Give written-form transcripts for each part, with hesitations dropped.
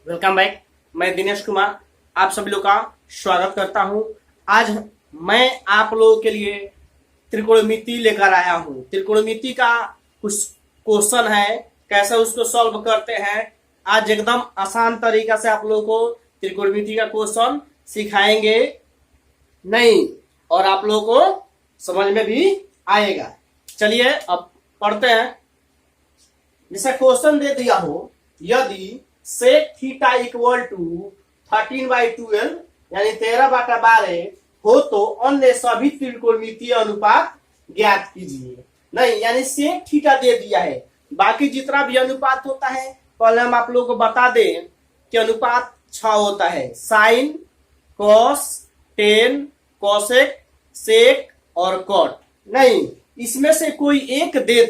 Welcome back. मैं दिनेश कुमार आप सभी लोग का स्वागत करता हूं। आज मैं आप लोगों के लिए त्रिकोणमिति लेकर आया हूं। त्रिकोणमिति का कुछ क्वेश्चन है, कैसे उसको सॉल्व करते हैं। आज एकदम आसान तरीका से आप लोगों को त्रिकोणमिति का क्वेश्चन सिखाएंगे नहीं, और आप लोगों को समझ में भी आएगा। चलिए अब पढ़ते हैं। जैसे क्वेश्चन दे दिया हो, यदि सेक थीटा इक्वल टू 13/12 यानी 13/12 हो तो अन्य सभी त्रिकोणमितीय अनुपात ज्ञात कीजिए। नहीं, यानी सेक थीटा दे दिया है, बाकी जितना भी अनुपात होता है पहले हम आप लोगों को बता दें कि अनुपात 6 होता है। साइन, कॉस, टेन, कोसेक, सेक और कॉट। नहीं, इसमें से कोई एक दे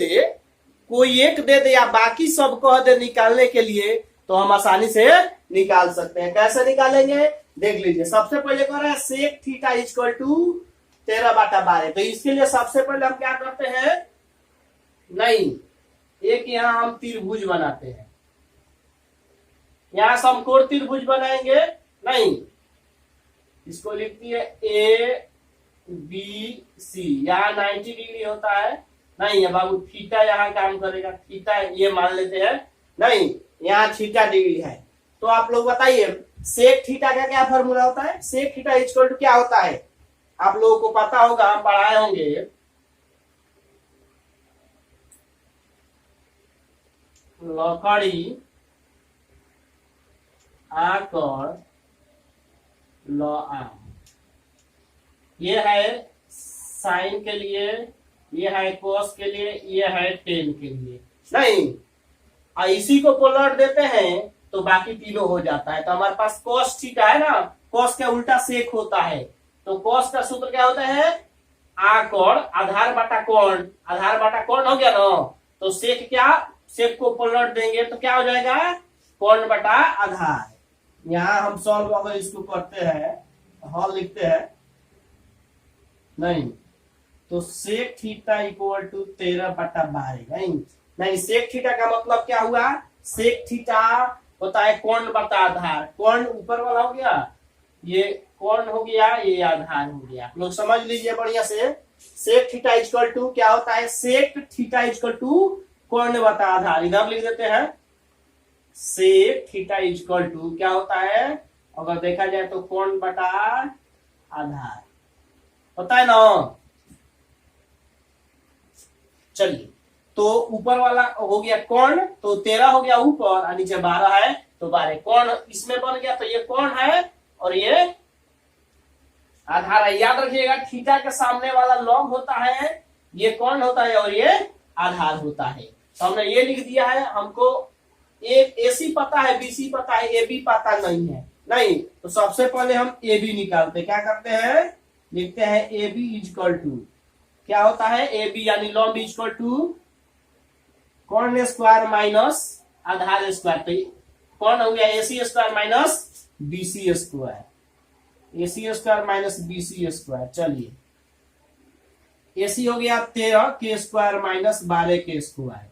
दे या बाकी सब कह दे निकालने के लिए, तो हम आसानी से निकाल सकते हैं। कैसे निकालेंगे देख लीजिए। सबसे पहले कह रहे हैं सेक थीटा इक्वल टू 13/12। तो इसके लिए सबसे पहले हम क्या करते हैं, नहीं, एक यहां हम त्रिभुज बनाते हैं। यहां समकोण त्रिभुज बनाएंगे। नहीं, इसको लिखती है ए बी सी। यहाँ 90 डिग्री होता है। नहीं है बाबू, थीटा यहाँ काम करेगा। थीटा ये मान लेते हैं। नहीं, यहाँ थीटा डिग्री है। तो आप लोग बताइए सेक थीटा का क्या फॉर्मूला होता है। सेक थीटा इक्वल टू क्या होता है, आप लोगों को पता होगा, हम पढ़ाए होंगे। लकड़ी आकर ल आम। ये है साइन के लिए, ये है कोस के लिए, ये है टेन के लिए। नहीं, इसी को पलट देते हैं तो बाकी तीनों हो जाता है। तो हमारे पास कॉस थीटा है ना, कॉस का उल्टा सेक होता है। तो कॉस का सूत्र क्या होता है, आकोण आधार बटा कोण। आधार बटा कोण हो गया ना, तो सेक क्या, सेक को पलट देंगे तो क्या हो जाएगा, कोण बटा आधार। यहां हम सॉल्व अगर इसको करते हैं, हल लिखते हैं। नहीं, तो सेक थीटा इक्वल टू 13/12। नहीं, सेक थीटा का मतलब क्या हुआ, सेक थीटा होता है कोण बटा आधार। कोण ऊपर वाला हो गया, ये कोण हो गया, ये आधार हो गया। लोग समझ लीजिए बढ़िया से। सेक थीटा इक्वल टू क्या होता है, सेक थीटा इक्वल टू कोण बटा आधार। इधर लिख देते हैं, सेक थीटा इक्वल टू क्या होता है, अगर देखा जाए तो कोण बटा आधार होता है ना। चलिए, तो ऊपर वाला हो गया कोण, तो 13 हो गया ऊपर और नीचे 12 है, तो 12 कोण इसमें बन गया। तो ये कोण है और ये आधार है। याद रखिएगा, थीटा के सामने वाला लॉग होता है, ये कोण होता है और ये आधार होता है। तो हमने ये लिख दिया है। हमको एक एसी पता है, बीसी पता है, ए बी पता नहीं है। नहीं, तो सबसे पहले हम ए बी निकालते। क्या करते हैं, लिखते हैं ए बी इक्वल टू क्या होता है, ए बी यानी लंब इक्वल टू कोण स्क्वायर माइनस आधार स्क्वायर। तो कौन हो गया, AC square minus BC square. AC square minus BC square. चलिए, एसी हो गया 13 के स्क्वायर माइनस 12 के स्क्वायर।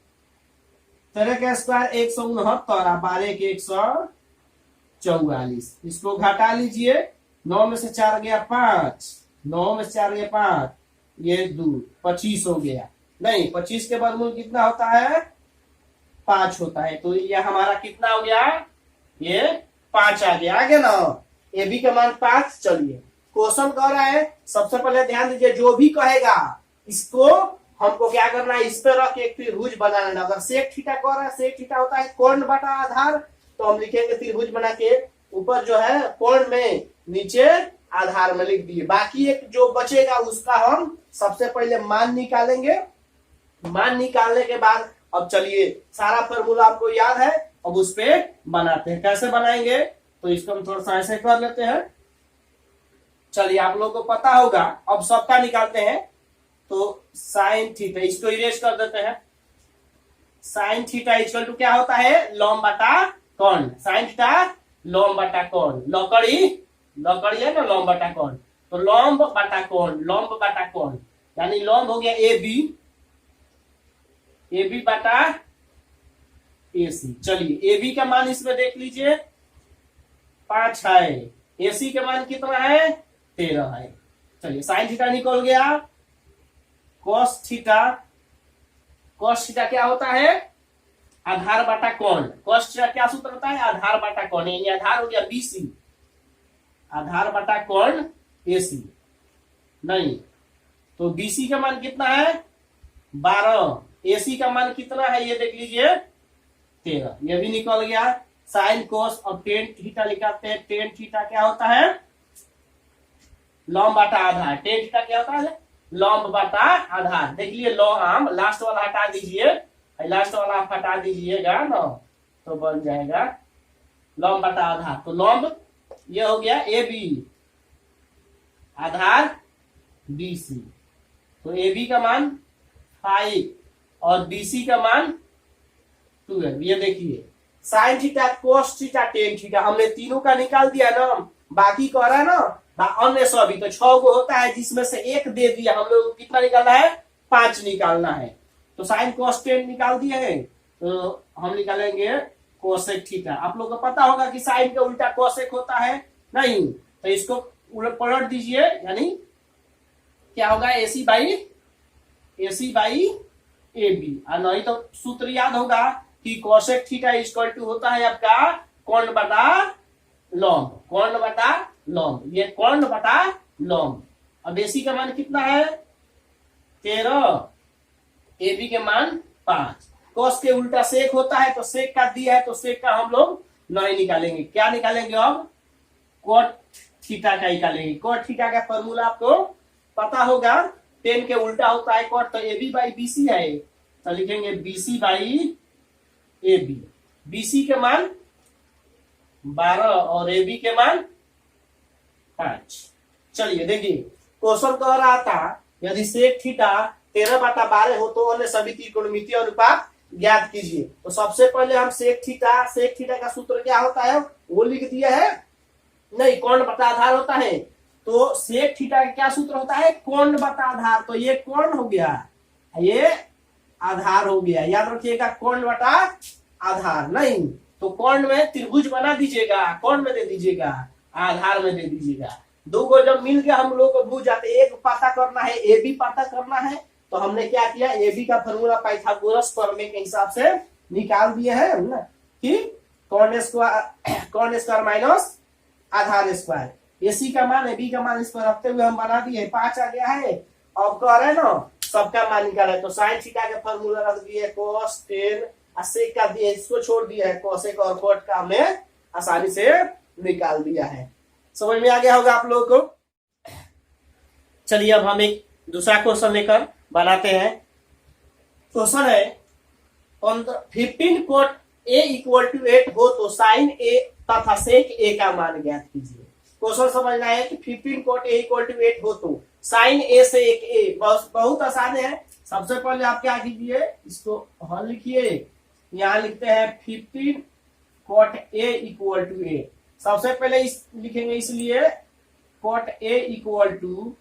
13 का स्क्वायर 169 और 12 के 144। इसको घटा लीजिए। 9 में से 4 गया 5, 9 में से 4 गया 5, ये 2, 25 हो गया। नहीं, 25 के वर्गमूल कितना होता है, 5 होता है। तो ये हमारा कितना हो गया, ये 5 आ गया। आगे ना, ए बी का मान 5। चलिए, क्वेश्चन कह रहा है, सबसे पहले ध्यान दीजिए, जो भी कहेगा इसको हमको क्या करना है, इस पे रख के एक त्रिभुज बना लेना। अगर सेक थीटा कह रहा है, सेक थीटा होता है कोण बटा आधार, तो हम लिखेंगे त्रिभुज बना के, ऊपर जो है कोण में, नीचे आधार में लिख दिए। बाकी एक जो बचेगा उसका हम सबसे पहले मान निकालेंगे। मान निकालने के बाद अब चलिए, सारा फॉर्मूला आपको याद है, अब उस पे बनाते हैं। कैसे बनाएंगे, तो इसको हम थोड़ा सा ऐसे कर लेते हैं। चलिए, आप लोगों को पता होगा। अब सबका निकालते हैं। तो साइन थीटा, इसको इरेज कर देते हैं। साइन थीटा इक्वल टू क्या होता है, लंब बटा कोण। साइन थीटा लंब बटा कोण। लकड़ी है ना, लंब बटा कोण। तो लंब बटा कोण, लंब बटा कोण यानी लंब हो गया ए बी, ए बी बटा ए सी। चलिए, ए बी का मान इसमें देख लीजिए, 5 है। AC का मान कितना है 13 है। चलिए साइन थीटा निकल गया। कॉस थीटा, कॉस थीटा क्या होता है आधार बाटा कोण। कॉस थीटा क्या सूत्र होता है आधार बाटा कोण, यानी आधार हो गया BC, आधार बाटा कोण AC नहीं, तो BC का मान कितना है 12, AC का मान कितना है ये देख लीजिए 13, ये भी निकल गया। साइन कोस और टेन थीटा लिखाते हैं। टेन थीटा क्या होता है लॉम्ब बाटा आधार। टेन थीटा क्या होता है लॉम्ब बाटा आधार। देख लिए लॉम, लास्ट वाला हटा दीजिए, लास्ट वाला आप हटा दीजिएगा ना तो बन जाएगा लॉम्ब बाटा आधार। तो लॉम्ब ये हो गया AB, आधार BC, तो AB का मान 5 और BC का मान 12। ये देखिए sine theta, cos theta, tan theta हमने तीनों का निकाल दिया ना, बाकी कह रहा है ना अन्य सभी, तो 6 गो होता है जिसमें से एक दे दिया हम लोग, कितना निकालना है 5 निकालना है। तो साइन कोस टेन निकाल दिए हैं, तो हम निकालेंगे कोसेक थीटा। आप लोग को पता होगा कि साइन का उल्टा कोसेक होता है नहीं, तो इसको पलट दीजिए, यानी क्या होगा AC बाई AB। और नहीं तो सूत्र याद होगा कि कोसेक थीटा इक्वल टू होता है आपका कोण बटा लॉम्ब, कोण बटा लॉम्ब, ये कोण बटा लॉम्ब। अब AC का मान कितना है 13, AB के मान 5। कोस के उल्टा सेक होता है, तो सेक का दिया है तो सेक का हम लोग नहीं निकालेंगे। क्या निकालेंगे अब कोट थीटा का निकालेंगे। कोट थीटा का फॉर्मूला आपको पता होगा, टेन के उल्टा होता है कोट, तो AB बाई BC है, तो लिखेंगे BC बाई AB। BC के मान 12 और AB के मान 5। चलिए देखिए क्वेश्चन कह रहा था यदि सेक थीटा 13/12 हो तो अन्य सभी त्रिकोणमितीय अनुपात ज्ञात कीजिए। तो सबसे पहले हम सेक थीटा का सूत्र क्या होता है वो लिख दिया है, नहीं कोण बटा आधार होता है। तो सेक थीटा का क्या सूत्र होता है कोण बटा आधार, तो ये कोण हो गया, ये आधार हो गया, याद रखिएगा कोण बटा आधार। नहीं तो कोण में त्रिभुज बना दीजिएगा, कोण में दे दीजिएगा, आधार में दे दीजिएगा। दो को जब मिल गया हम लोग को भूल जाते, एक पता करना है AB पता करना है, तो हमने क्या किया AB का फॉर्मूला पाइथागोरस प्रमेय के हिसाब से निकाल दिए है ना कि कोण स्क्वायर माइनस आधार स्क्वायर। AC का मान AB का मान इस पर रखते हुए हम बना दिए 5 आ गया है। अब कह रहे ना सबका मान निकाला है, तो साइन थीटा का फॉर्मूला रख दिए कोस 10 सेक का दिए, इसको छोड़ दिया है कोसेक और कोट का हमने आसानी से निकाल दिया है। समझ में आ गया होगा आप लोगों को। चलिए अब हम एक दूसरा क्वेश्चन लेकर बनाते हैं। क्वेश्चन है 15 कोट A इक्वल टू 8 हो तो साइन A तथा सेक A का मान ज्ञात कीजिए। क्वेश्चन समझना है कि 15 कोट A इक्वल टू 8 हो तो साइन A से एक A, बहुत आसान है। सबसे पहले आप क्या कीजिए इसको हल लिखिए, यहाँ लिखते हैं 15 कोट A इक्वल टू 8। सबसे पहले इस लिखेंगे, इसलिए कोट A इक्वल टू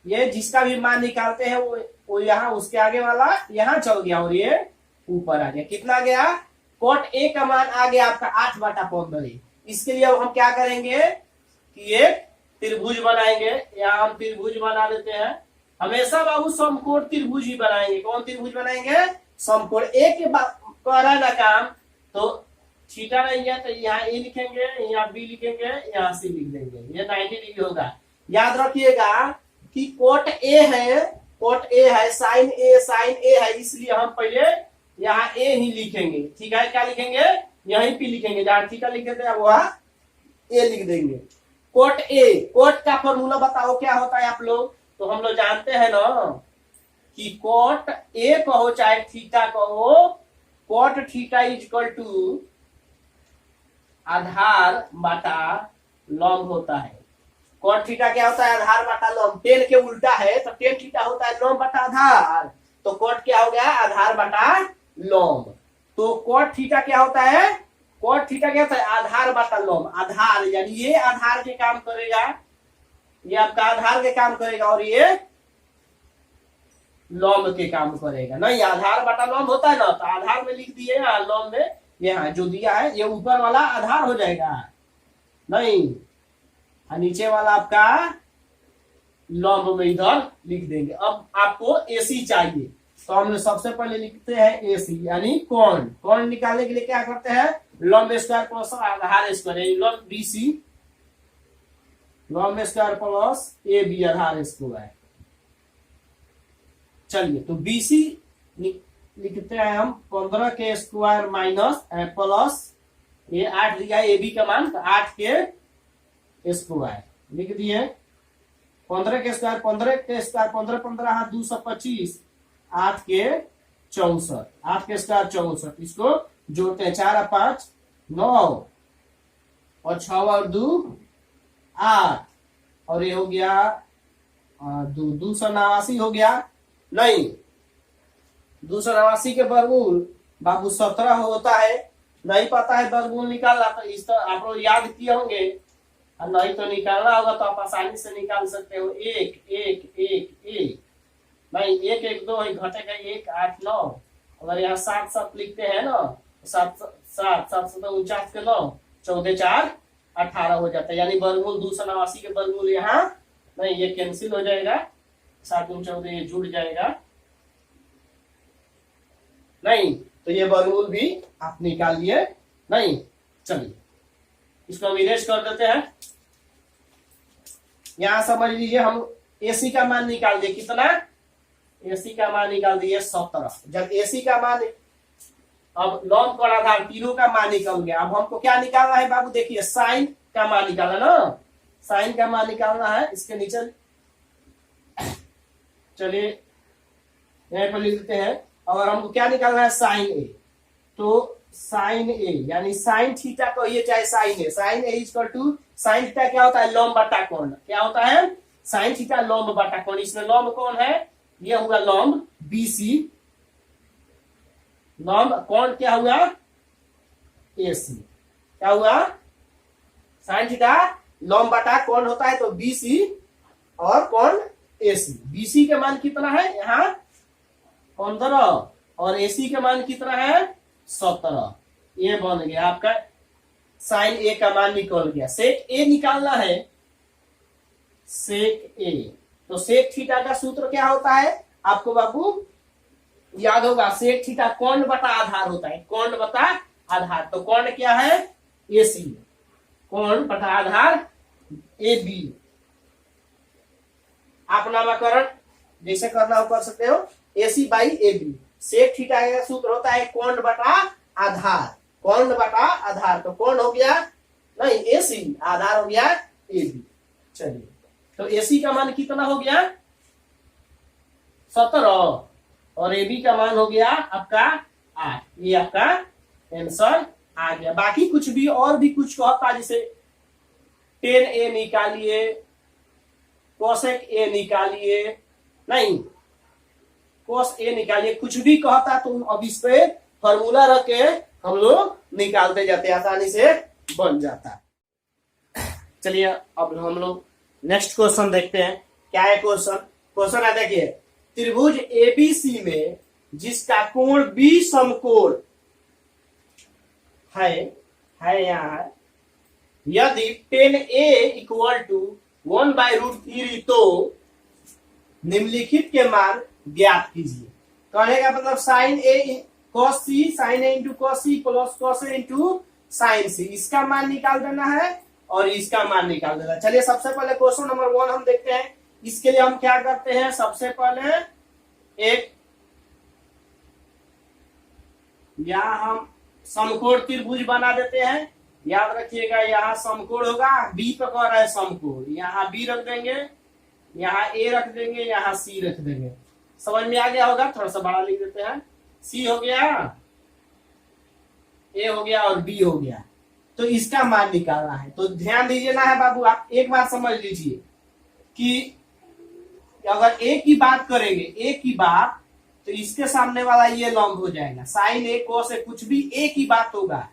ये जिसका भी मान निकालते हैं वो यहाँ उसके आगे वाला यहाँ चल गया और ये ऊपर आ गया। कितना गया कोट A का मान आ गया आपका 8/15। इसके लिए अब हम क्या करेंगे कि एक त्रिभुज बनाएंगे। यहाँ हम त्रिभुज बना देते हैं। हमेशा बाबू समकोण त्रिभुज ही बनाएंगे। कौन त्रिभुज बनाएंगे समकोण। A के करा ना काम, तो थीटा नहीं है तो यहाँ A लिखेंगे, यहाँ B लिखेंगे, यहाँ C लिख देंगे, ये 90 डिग्री होगा। याद रखिएगा कि कोट A है साइन A है, इसलिए हम पहले यहाँ A ही लिखेंगे। ठीक है, क्या लिखेंगे यहीं पे लिखेंगे, जहाँ थीटा लिखे थे वहां A लिख देंगे। कोट A, कोट का फॉर्मूला बताओ क्या होता है आप लोग, तो हम लोग जानते हैं ना कि कोट A कहो चाहे थीटा कहो, cot theta is equal to आधार बटा लंब होता है। कोट थीटा क्या होता है आधार बटा लंब। टेन के उल्टा है तो टेन थीटा होता है लंब बटा आधार, तो कोट क्या हो गया आधार बटा लंब। तो कोट थीटा क्या होता है, कोट थीटा क्या होता है आधार बटा लंब। आधार यानी ये आधार के काम करेगा, ये आपका आधार के काम करेगा और ये लंब के काम करेगा। नहीं आधार बटा लंब होता है ना, तो आधार में लिख दिए लंब में यहाँ जो दिया है ये ऊपर वाला आधार हो जाएगा। नहीं, और नीचे वाला आपका लंब में इधर लिख देंगे। अब आपको एसी चाहिए, तो हम सबसे पहले लिखते हैं एसी यानी कोण। कोण निकालने के लिए क्या करते हैं, लंब स्क्वायर प्लस आधार स्क्वायर, यानी लंब बीसी, लंब स्क्वायर प्लस ए बी आधार स्क्वायर। चलिए, तो बीसी लिखते हैं हम 15 के स्क्वायर माइनस प्लस ये 8 दिया ए बी का मान, तो 8 के स्क्वायर लिख दिए। 15 के स्क्वायर 15 के स्क्वायर 15 15 225, 8 के 64, 8 के स्क्वायर 64, इसको जोड़ते हैं, 4 और 5 9 और 6 और 2 8, और ये हो गया 289 हो गया। नहीं, 289 के वर्गमूल बाबू 17 होता है, नहीं पता है वर्गमूल निकालना, तो इस तरह आप लोग याद किए होंगे, और नहीं तो निकालना होगा तो आप आसानी से निकाल सकते हो। 1 1 1 1, नहीं 1 1 2 घटेगा 1 8 9, अगर यहाँ 7 7 लिखते हैं ना, 7 7 7 49 के 9 14 4 18 हो जाता है, यानी वर्गमूल 289 के वर्गमूल यहाँ नहीं, ये कैंसिल हो जाएगा, 7 दूनी 14 ये जुड़ जाएगा, नहीं तो ये वर्गमूल भी आप निकाल लिए। नहीं, चलिए इसको हम इरेज कर देते हैं। यहां समझ लीजिए हम एसी का मान निकाल दिए, कितना, एसी का मान निकाल दिए 17। जब एसी का मान, अब लंब कोण आधार तीनों का मान निकल गया, अब हमको क्या निकालना है बाबू, देखिए साइन का मान निकालना ना, साइन का मान निकालना है। इसके नीचे चलिए यहां पर लिख देते हैं, और हमको क्या निकालना है, साइन ए, तो साइन ए यानी साइन थीटा को ये चाहे sine A, sine A equal to sine theta क्या होता है, लंब बटा कोण, क्या होता है, साइन थीटा लंब बटा कोण। इसमें लंब कौन है, ये हुआ लंब बीसी, लंब कोण क्या हुआ, एसी, क्या हुआ, साइन थीटा लंब बटा कोण होता है, तो बीसी और कोण एसी। बीसी के मान कितना है यहाँ 15, और एसी का मान कितना है 17, ये बन गया आपका साइन ए का मान निकल गया। सेक ए निकालना है, सेक ए, तो सेक थीटा का सूत्र क्या होता है आपको बाबू याद होगा, सेक थीटा कोण बटा आधार होता है, कोण बटा आधार, तो कोण क्या है एसी, कोण बटा आधार ए बी। आप नामकरण जैसे करना हो कर सकते हो, AC by A B. Sec theta का सूत्र होता है कोण बटा आधार, कोण बटा आधार, तो कोण हो गया नहीं एसी, आधार हो गया ए बी। चलिए, तो एसी का मान कितना हो गया 17, और ए बी का मान हो गया आपका 8। ये आपका आंसर आ गया। बाकी कुछ भी और भी कुछ कहता, जैसे टेन ए निकालिए, कोसेक ए निकालिए, नहीं कोस ए निकालिए, कुछ भी कहता तो अब इस पे फॉर्मूला रख के हम लोग निकालते जाते, आसानी से बन जाता। चलिए अब हम लोग नेक्स्ट क्वेश्चन देखते हैं, क्या है क्वेश्चन। क्वेश्चन है देखिए, त्रिभुज एबीसी में जिसका कोण बी समकोण है यहाँ, यदि टेन ए इक्वल टू 1/√3 तो निम्नलिखित के मान ज्ञात कीजिए। कहने का मतलब sine A cos C, sine A into cos C plus cos A into sine C, इसका मान निकाल देना है और इसका मान निकाल देना। चलिए सबसे पहले क्वेश्चन नंबर 1 हम देखते हैं। इसके लिए हम क्या करते हैं, सबसे पहले एक यहां हम समकोण त्रिभुज बना देते हैं। याद रखिएगा यहाँ समकोण होगा, बी पे कह रहा है समकोण, यहाँ बी रख देंगे, यहाँ ए रख देंगे, यहाँ सी रख देंगे। समझ में आ गया होगा, थोड़ा सा बड़ा लिख देते हैं। सी हो गया, ए हो गया और बी हो गया, तो इसका मान निकालना है। तो ध्यान दीजिए ना है बाबू, आप एक बात समझ लीजिए कि अगर ए की बात करेंगे, ए की बात, तो इसके सामने वाला ये लंब हो जाएगा, साइन ए कोस ए, कुछ भी ए की बात होगा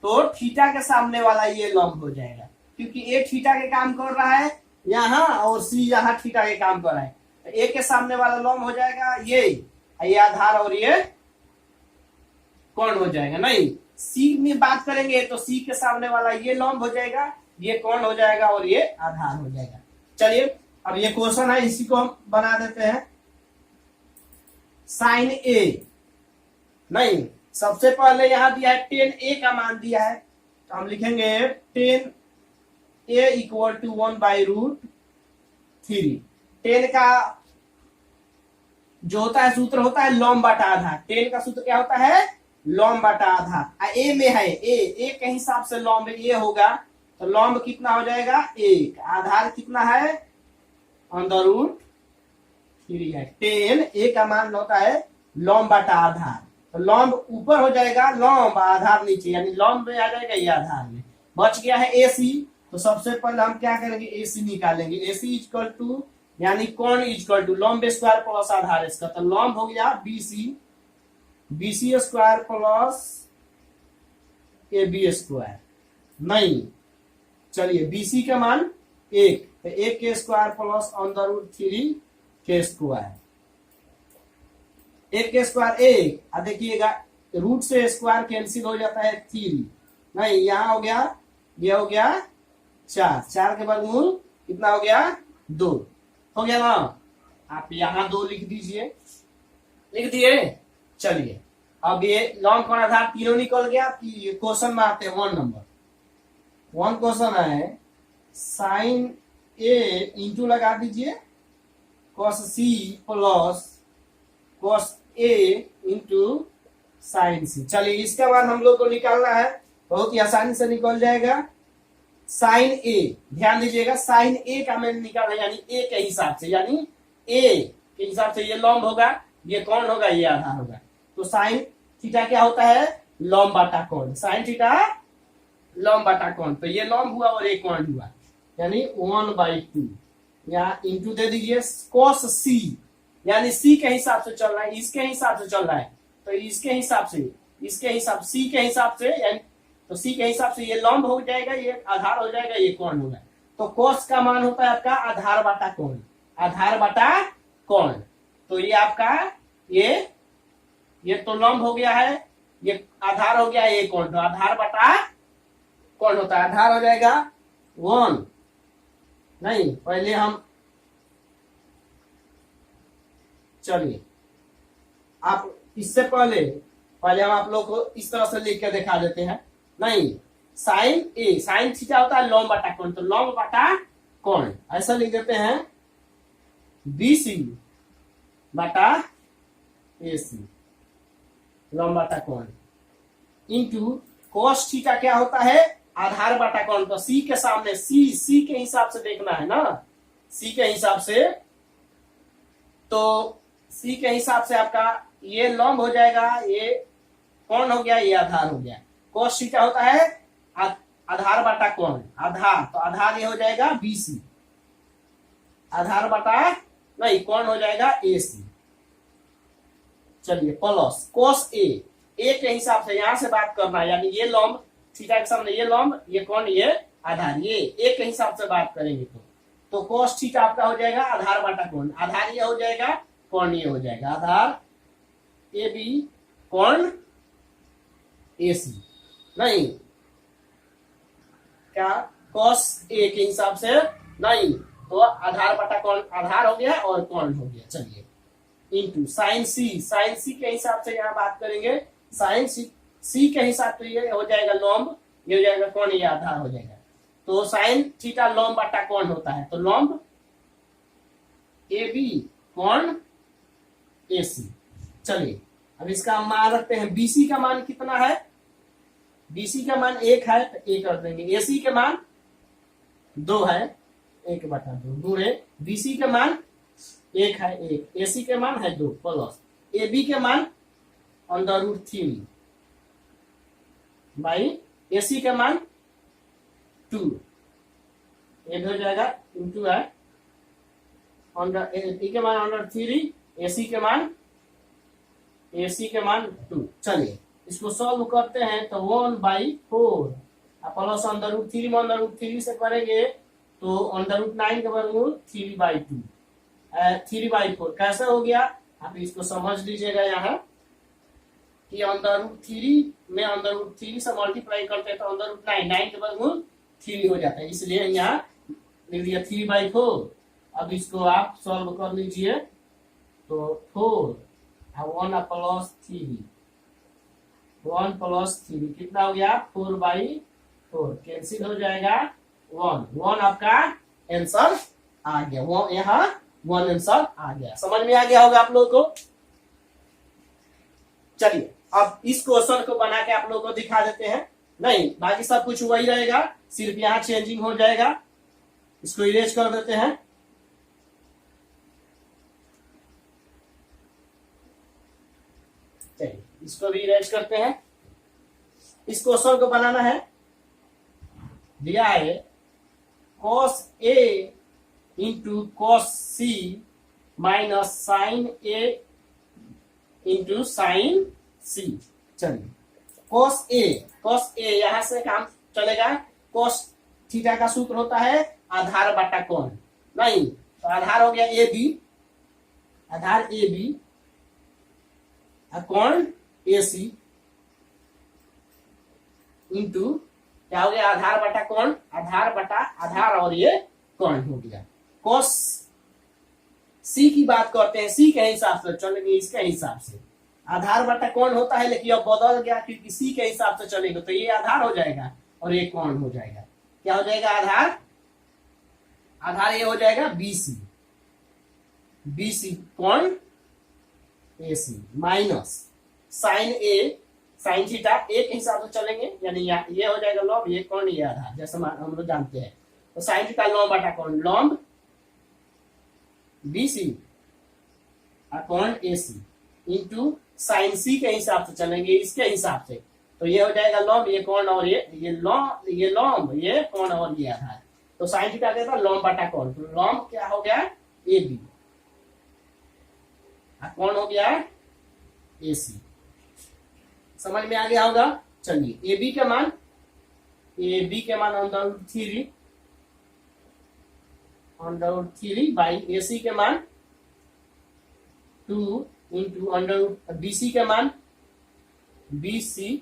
तो थीटा के सामने वाला ये लंब हो जाएगा, क्योंकि ए थीटा के काम कर रहा है यहाँ और सी यहाँ थीटा के काम कर रहा है, तो ए के सामने वाला लंब हो जाएगा ये आधार और ये कोण हो जाएगा। नहीं, सी में बात करेंगे तो सी के सामने वाला ये लंब हो जाएगा, ये कौन हो जाएगा और ये आधार हो जाएगा। चलिए अब ये क्वेश्चन है, इसी को हम बना देते हैं। साइन ए, नहीं सबसे पहले यहां दिया है 10a का मान दिया है, तो हम लिखेंगे 10a इक्वल टू 1/√3। 10 का जो होता है सूत्र होता है लॉम्ब बटा आधार। 10 का सूत्र क्या होता है? लॉम्ब बटा आधार। ए में है ए के हिसाब से लॉम्ब ये होगा, तो लॉम्ब कितना हो जाएगा? 1। आधार कितना है? √3 है। 10 a का मान होता है लॉम्ब बटा आधार, तो लॉम्ब ऊपर हो जाएगा, लॉम्ब आधार नीचे, यानी लॉम्ब में आ जाएगा ये आधार में। बच गया है AC, तो सबसे पहले हम क्या करेंगे? AC निकालेंगे। AC इक्वल टू यानी कौन इक्वल टू लॉम्ब स्क्वायर प्लस आधार इसका, तो लॉम्ब हो गया BC square plus AB square. नहीं चलिए BC का मान 1, तो 1 के स्क्वायर प्लस √3 के स्क्वायर। 1 के स्क्वायर 1, देखिएगा रूट से स्क्वायर कैंसिल हो जाता है 3, नहीं यहाँ हो गया, ये हो गया 4, 4 के वर्गमूल कितना हो गया? 2 हो गया ना। आप यहाँ 2 लिख दीजिए, लिख दिए। चलिए अब ये लॉन्ग कौन आधार तीनों निकल गया। क्वेश्चन में आते हैं 1 नंबर। 1 क्वेश्चन है साइन ए इंटू लगा दीजिए cos C plus cos A into sine C। चलिए इसके बाद हम लोग को निकालना है, बहुत ही आसानी से निकल जाएगा। साइन ए, ध्यान दीजिएगा साइन ए का मैंने निकाला, यानी ए के हिसाब से, यानी ए के हिसाब से ये लॉम्ब होगा, ये कौन होगा? ये आधार होगा। तो साइन थीटा क्या होता है? लॉम्ब बटा कोण। साइन थीटा लॉम्ब बटा कोण, तो ये लॉम्ब हुआ और ये कोण हुआ, यानी 1/2। यहाँ इंटू दे दीजिए cos C, यानी C के हिसाब से चल रहा है, इसके हिसाब से चल रहा है, तो इसके हिसाब से, C के हिसाब से, यानी तो C के हिसाब से ये लॉम्ब हो जाएगा, ये आधार हो जाएगा, ये कोण होगा। तो cos का मान होता है आपका आधार बटा कोण, आधार बटा कोण। तो ये आपका ये तो लंब हो गया है, ये आधार हो गया, ये कोण, तो आधार बटा कोण होता है, आधार हो जाएगा 1। नहीं पहले हम, चलिए आप इससे पहले हम आप लोग को इस तरह से लिख के दिखा देते हैं। नहीं साइन थीटा होता है लॉम्ब बटा कोण, तो लॉम्ब बटा कोण ऐसा लिख देते हैं BC बटा AC, लॉम्ब बटा कोण इंटू cos थीटा क्या होता है? आधार बटा कोण। तो C के सामने C के हिसाब से देखना है ना, C के हिसाब से, तो C के हिसाब से आपका ये लॉम्ब हो जाएगा, ये कोण हो गया, ये आधार हो गया। cos थीटा होता है आधार बटा कोण, आधार, तो आधार ये हो जाएगा BC, आधार बटा नहीं कोण हो जाएगा AC। चलिए प्लस cos A के हिसाब से यहां से बात करना है, यानी ये लॉम्ब थीटा के सामने ये लॉम्ब, ये कोण, ये आधार, ये A के हिसाब से बात करेंगे तो cos थीटा आपका हो जाएगा आधार बटा कोण, आधार ये हो जाएगा, कोण ये हो जाएगा, आधार AB कोण AC। नहीं क्या cos A के हिसाब से नहीं, तो आधार बटा कोण, आधार हो गया और कोण हो गया। चलिए इंटू साइन C के हिसाब से यहाँ बात करेंगे, साइन C के हिसाब से ये हो जाएगा लॉम्ब, ये हो जाएगा कोण, ये आधार हो जाएगा। तो साइन थीटा लॉम्ब बटा कोण होता है, तो लॉम्ब AB कोण AC। चलिए अब इसका मान रखते हैं, BC का मान कितना है? BC का मान 1 है, तो 1 कर देंगे। AC के मान 2 है, 1/2 गुणे BC के मान 1 है, 1, AC के मान है 2 प्लस AB के मान √3 बाई AC के मान 2, ये हो जाएगा इंटू है AB के मान √3, AC के मान 2। चलिए इसको सॉल्व करते हैं, तो 1/4 प्लस √3 में √3 से करेंगे तो √9 के वर्गमूल 3/2, 3/4 कैसे हो गया? आप इसको समझ लीजिएगा यहाँ कि √3 में √3 से मल्टीप्लाई करते हैं तो √9 के वर्गमूल 3 हो जाता है, इसलिए यहाँ लिख दिया 3/4। अब इसको आप सॉल्व कर लीजिए तो 4 1 प्लस 3, 1 प्लस 3 कितना हो गया 4/4, कैंसिल हो जाएगा 1, 1 आपका आंसर आ गया, वो यहाँ 1 आंसर आ गया। समझ में आ गया होगा आप लोगों को। चलिए अब इस क्वेश्चन को बना के आप लोगों को दिखा देते हैं। नहीं, बाकी सब कुछ वही रहेगा, सिर्फ यहाँ चेंजिंग हो जाएगा। इसको इरेज कर देते हैं। चलिए इसको भी इरेज करते हैं। इस क्वेश्चन को बनाना है, दिया है cos A into cos C minus sine A into sine C। चलिए cos A यहां से काम चलेगा। cos थीटा का सूत्र होता है आधार बटा कोण, नहीं तो आधार हो गया AB, आधार AB कोण AC इंटू क्या हो गया आधार बटा कोण, आधार बटा आधार और ये कोण हो गया। cos C की बात करते हैं, C के हिसाब से चलेंगे, इसके हिसाब से आधार बटा कोण होता है, लेकिन अब बदल गया क्योंकि C के हिसाब से चलेगा तो ये आधार हो जाएगा और ये कोण हो जाएगा। क्या हो जाएगा आधार, आधार ये हो जाएगा BC, BC कोण AC minus sine A, sine theta एक हिसाब से चलेंगे, यानी ये हो जाएगा लॉम्ब, ये कोण ये आधार, जैसे हम लोग जानते हैं। तो साइन थीटा लॉम्ब बटा कोण, लॉम्ब BC कोण AC इंटू साइन C के हिसाब से चलेंगे, इसके हिसाब से तो ये हो जाएगा लॉम्ब, ये कोण और ये लॉम्ब, ये कोण और ये आधार। तो साइन थीटा देता लॉम्ब बटा कोण, तो लॉम्ब क्या हो गया AB, कोण हो गया AC। समझ में आ गया होगा। चलिए AB के मान, AB के मान √3 बाई AC के मान 2 इंटू BC के मान BC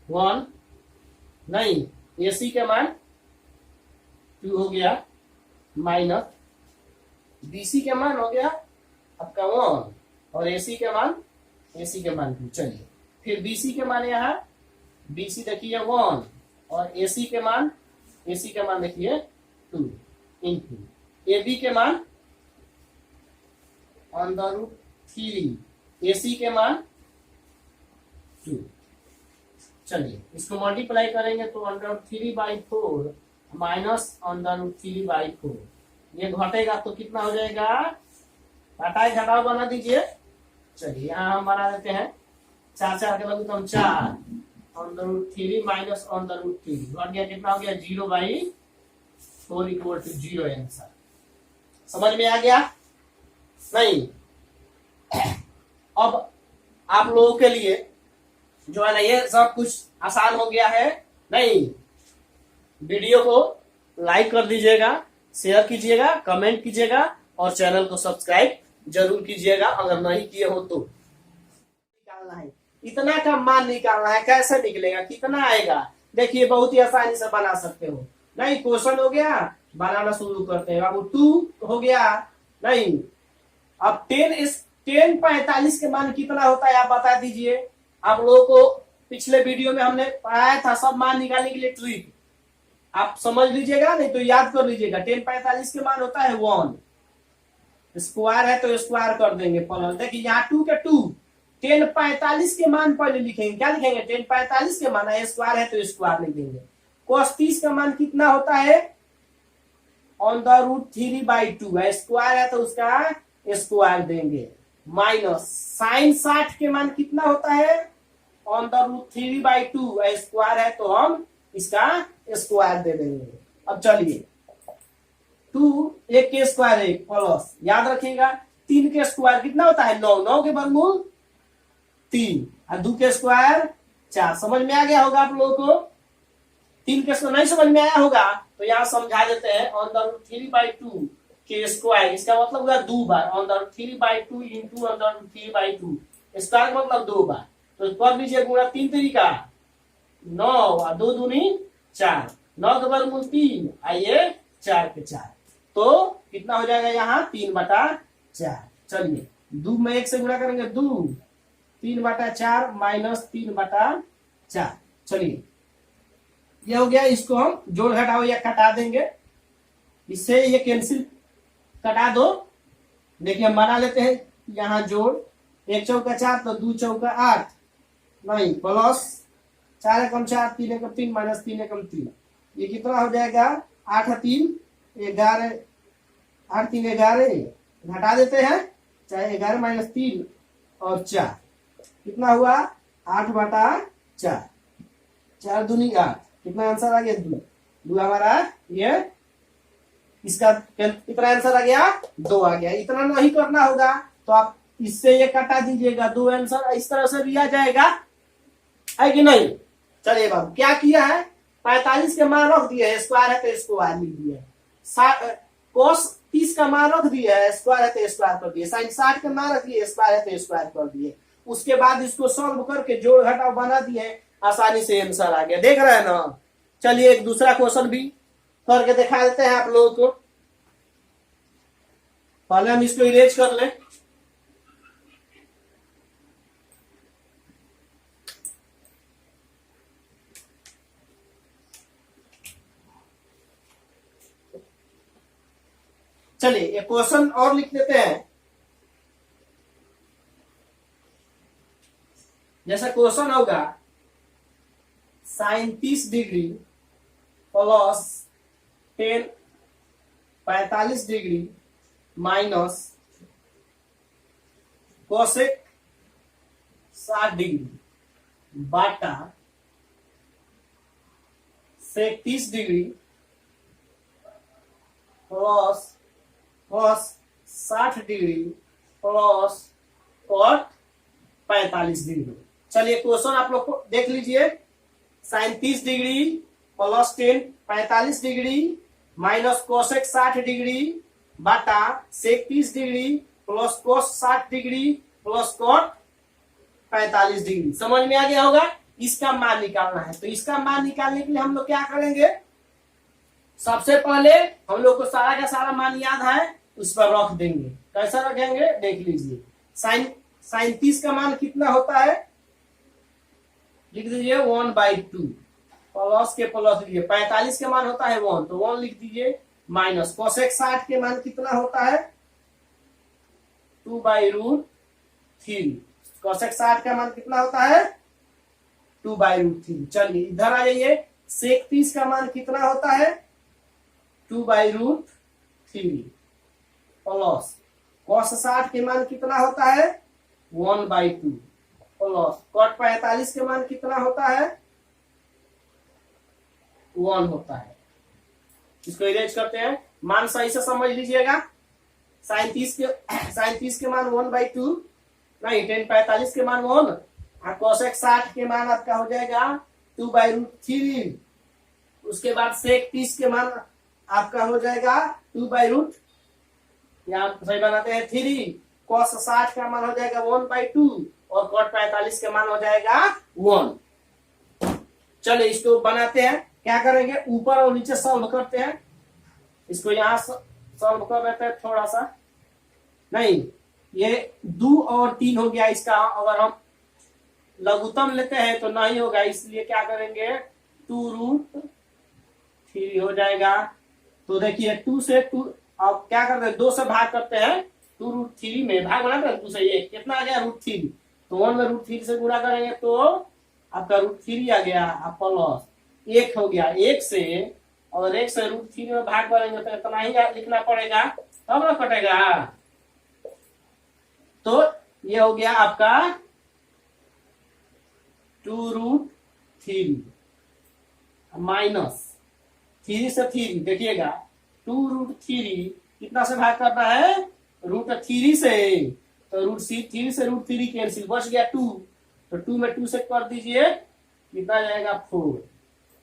1, नहीं AC के मान 2 हो गया माइनस BC के मान हो गया आपका 1 और AC के मान 2। चलिए फिर BC के मान यहाँ BC देखिए 1 और AC के मान देखिए 2 इंटू AB के मान √3, AC के मान 2। चलिए इसको मल्टीप्लाई करेंगे तो √3/4 माइनस √3/4, ये घटेगा तो कितना हो जाएगा, घटाए घटाओ बना दीजिए। चलिए यहाँ हम बना देते हैं, 4 के लगे तो हम 4 √3 माइनस √3 घट गया, कितना हो गया 0/4 इक्वल टू 0 आंसर। समझ में आ गया। नहीं अब आप लोगों के लिए जो है ना ये सब कुछ आसान हो गया है। नहीं, वीडियो को लाइक कर दीजिएगा, शेयर कीजिएगा, कमेंट कीजिएगा और चैनल को सब्सक्राइब जरूर कीजिएगा अगर नहीं किए हो तो। निकालना है, इतना का मान निकालना है, कैसे निकलेगा, कितना आएगा, देखिए बहुत ही आसानी से बना सकते हो। नहीं क्वेश्चन हो गया, बनाना शुरू करते हैं। बाबू 2 हो गया, नहीं अब 10 45 के मान कितना होता है आप बता दीजिए। आप लोगों को पिछले वीडियो में हमने पढ़ाया था सब मान निकालने के लिए ट्रिक, आप समझ लीजिएगा, नहीं तो याद कर लीजिएगा। 10 45 के मान होता है 1, स्क्वायर है तो स्क्वायर कर देंगे प्लस, देखिए यहाँ 2 के 2, 10 45 के मान पहले लिखेंगे, क्या लिखेंगे 10 45 के मान है, स्क्वायर है तो स्क्वायर लिख देंगे। cos 30 का मान कितना होता है √3/2 है, स्क्वायर है तो उसका स्क्वायर देंगे, माइनस साइन 60 के मान कितना होता है √3/2 है, स्क्वायर है तो हम इसका स्क्वायर दे देंगे। अब चलिए 2 1 के स्क्वायर 1 प्लस, याद रखिएगा 3 के स्क्वायर कितना होता है 9, 9 के वर्गमूल 3 और 2 के स्क्वायर 4। समझ में आ गया होगा आप लोगों को। 3 के स्क्वायर नहीं समझ में आया होगा तो यहाँ समझा देते हैं √3/2 के स्क्वायर, इसका मतलब हुआ 2 बार √3/2 इंटू √3/2, स्क्वायर मतलब 2 बार, तो कर लीजिए गुणा 3 तरीका 9 और 2 दूनी 4, 9 का वर्गमूल 3, आइए 4 के 4, तो कितना हो जाएगा यहाँ 3/4। चलिए 2 में 1 से गुणा करेंगे 2, 3/4 माइनस 3/4। चलिए ये हो गया, इसको हम जोड़ घटाओ या कटा देंगे, इससे ये कैंसिल कटा दो। देखिए हम बना लेते हैं यहाँ जोड़, 1 चौका 4 तो 2 चौका 8, नहीं प्लस 4 एकम 4, 3 एकम 3 माइनस 3 एकम 3, ये कितना हो जाएगा 8 3 11, 8 3 11, घटा देते हैं, चाहे 11 माइनस 3 और 4 कितना हुआ 8/4, 4 दूनी 8, कितना आंसर आ गया 2 हमारा ये इसका कितना आंसर आ गया 2 आ गया। इतना नहीं करना होगा तो आप इससे ये कटा दीजिएगा, 2 आंसर इस तरह से भी आ जाएगा, है कि नहीं। चलिए बाबू क्या किया है, 45 के मान रख दिया है, स्क्वायर है तो स्क्वायर लिख दिया, कोस 30 का मान रख दिया है, स्क्वायर है तो स्क्वायर कर दिए, साइन 60 के मान रख दिए, स्क्वायर है तो स्क्वायर कर दिए, उसके बाद इसको सॉल्व करके जोड़ घटाव बना दिए, आसानी से आंसर आ गया। देख रहे हैं ना। चलिए एक दूसरा क्वेश्चन भी करके दिखा देते हैं आप लोगों को। पहले हम इसको इरेज कर लें। चलिए एक क्वेश्चन और लिख देते हैं। जैसा क्वेश्चन होगा sine 30 degree plus 45 degree minus cosec 60 degree बाटा sec 30 degree plus cos 60 degree plus cot 45 degree. चलिए क्वेश्चन आप लोग को देख लीजिए, sine 30 degree plus 45 degree minus cosec 60 degree बाटा sec 30 degree plus cos 60 degree plus cot 45 degree. समझ में आ गया होगा। इसका मान निकालना है, तो इसका मान निकालने के लिए हम लोग क्या करेंगे, सबसे पहले हम लोग को सारा का सारा मान याद है, उस पर रख देंगे। कैसा रखेंगे देख लीजिए। साइन 30 का मान कितना होता है, लिख दीजिए 1/2, प्लस के प्लस लीजिए, 45 के मान होता है 1 तो 1 लिख दीजिए, माइनस कोसेक 60 के मान कितना होता है 2/√3, कोसेक 60 का मान कितना होता है 2/√3। चलिए इधर आ जाइए, सेक 30 का मान कितना होता है 2/√3 प्लस कॉस 60 के मान कितना होता है 1/2 प्लस कॉट 45 के मान कितना होता है 1 होता है। इसको इरेज करते हैं, मान सही से समझ लीजिएगा। साइन 30 के मान 1/2, नहीं tan 45 के मान 1 और कोसेक 60 के मान आपका हो जाएगा 2/√3। उसके बाद सेक 30 के मान आपका हो जाएगा 2/√, यहाँ सही बनाते हैं 3, कॉस 60 का मान हो जाएगा 1/2 और कॉट 45 का मान हो जाएगा 1। चलिए इसको बनाते हैं, क्या करेंगे ऊपर और नीचे सॉल्व करते हैं। इसको यहां सॉल्व कर देते हैं थोड़ा सा, नहीं ये 2 और 3 हो गया, इसका अगर हम लघुत्तम लेते हैं तो नहीं होगा, इसलिए क्या करेंगे 2√3 हो जाएगा। तो देखिए 2 से 2 अब क्या करते हैं 2 से भाग करते हैं, 2√3 में भाग बनाते हैं 2 से 1 कितना आ गया √3, तो 1 में √3 से गुणा करेंगे तो आपका √3 आ गया, आप प्लस 1 हो गया, 1 से और 1 से √3 में भाग करेंगे तो इतना ही लिखना पड़ेगा तब ना कटेगा। तो ये हो गया आपका 2√3 माइनस 3 से 3, देखिएगा 2√3 कितना से भाग करना है √3 से, तो √3 से √3 कैंसिल, बच गया 2, तो 2 में 2 से कर दीजिए कितना जाएगा 4,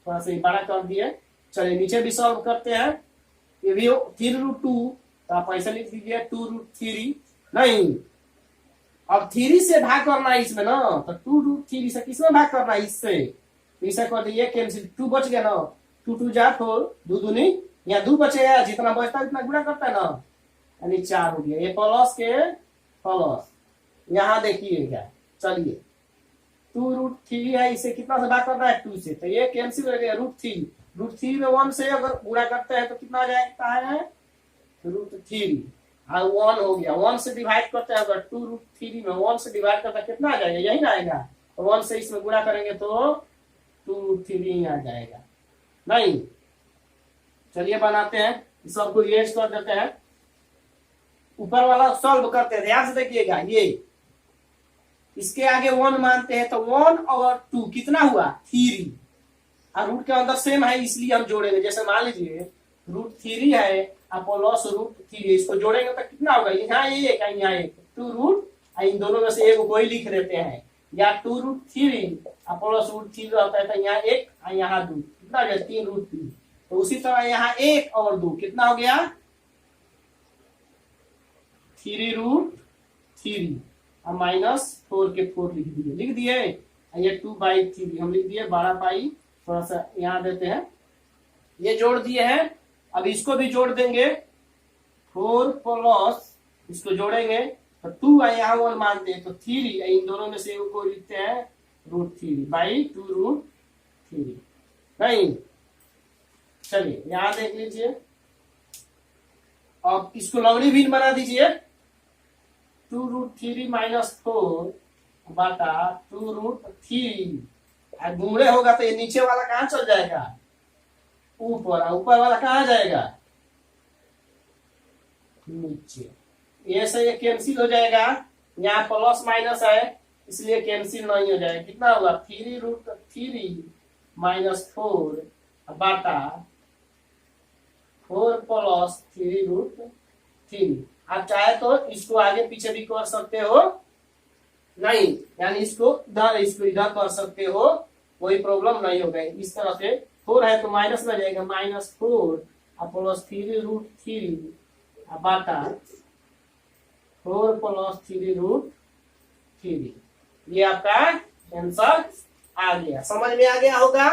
थोड़ा सा बड़ा कर दिए। चलिए नीचे भी सॉल्व करते हैं, ये भी 3√2 तो आप ऐसा लिख दीजिए 2√3, नहीं अब 3 से भाग करना है इसमें ना, तो 2√3 से किसमें भाग करना है इससे, तो इसे कर दिए कैंसिल, 2 बच गया ना, टू टू जा 4, दो दूनी यहाँ 2 बचेगा, जितना बचता है उतना गुणा करता है ना, यानी 4 हो गया। ये प्लस के प्लस, यहाँ देखिएगा, चलिए 2√3 है, इसे कितना से भाग करना है 2 से, तो ये कैंसिल हो गया √3। √3 में 1 से अगर गुणा करते हैं तो कितना आ जाता है √3, और 1 हो गया। 1 से डिवाइड करते हैं अगर 2√3 में 1 से डिवाइड करते हैं कितना आ जाएगा, यही ना आएगा, 1 से इसमें गुणा करेंगे तो 2√3 आ जाएगा। नहीं, चलिए बनाते हैं, इस सबको इरेज कर देते हैं, ऊपर वाला सॉल्व करते हैं, ध्यान से देखिएगा। ये इसके आगे 1 मानते हैं तो 1 और 2 कितना हुआ 3, और रूट के अंदर सेम है इसलिए हम जोड़ेंगे। जैसे मान लीजिए √3 है प्लस √3, इसको जोड़ेंगे तो कितना होगा, यहाँ 1 यहाँ 1, 2 इन दोनों में से एक को ही लिख देते हैं, या 2√3 प्लस √3 रहता है तो यहाँ 1 और यहाँ 2, कितना हो गया 3√3। तो उसी तरह यहाँ 1 और 2 कितना हो गया 3√3, और -4 के 4 लिख दिए, ये 2/3 हम लिख दिए 12 थोड़ा सा यहाँ देते हैं, ये जोड़ दिए हैं। अब इसको भी जोड़ देंगे, 4 प्लस इसको जोड़ेंगे तो 2 है, यहाँ 1 मानते हैं तो 3, इन दोनों में से एक को लिखते हैं √3/2√3। नहीं, चलिए यहाँ देख लीजिए, अब इसको लॉगरी भिन्न बना दीजिए, 2√3 -4 बटा 2√3, गुमड़े होगा तो ये नीचे वाला कहाँ चल जाएगा ऊपर, ऊपर वाला कहाँ जाएगा नीचे, ये से ये कैंसिल हो जाएगा, यहाँ प्लस माइनस है इसलिए कैंसिल नहीं हो जाएगा। कितना होगा 3√3 -4 बटा 4 प्लस 3√3। आप चाहे तो इसको आगे पीछे भी कर सकते हो, नहीं यानी इसको इधर कर सकते हो, कोई प्रॉब्लम नहीं होगा। इस तरह से 4 है तो माइनस में जाएगा, -4 प्लस 3√3 बटा 4 प्लस 3√3। ये आपका आंसर आ गया, समझ में आ गया होगा।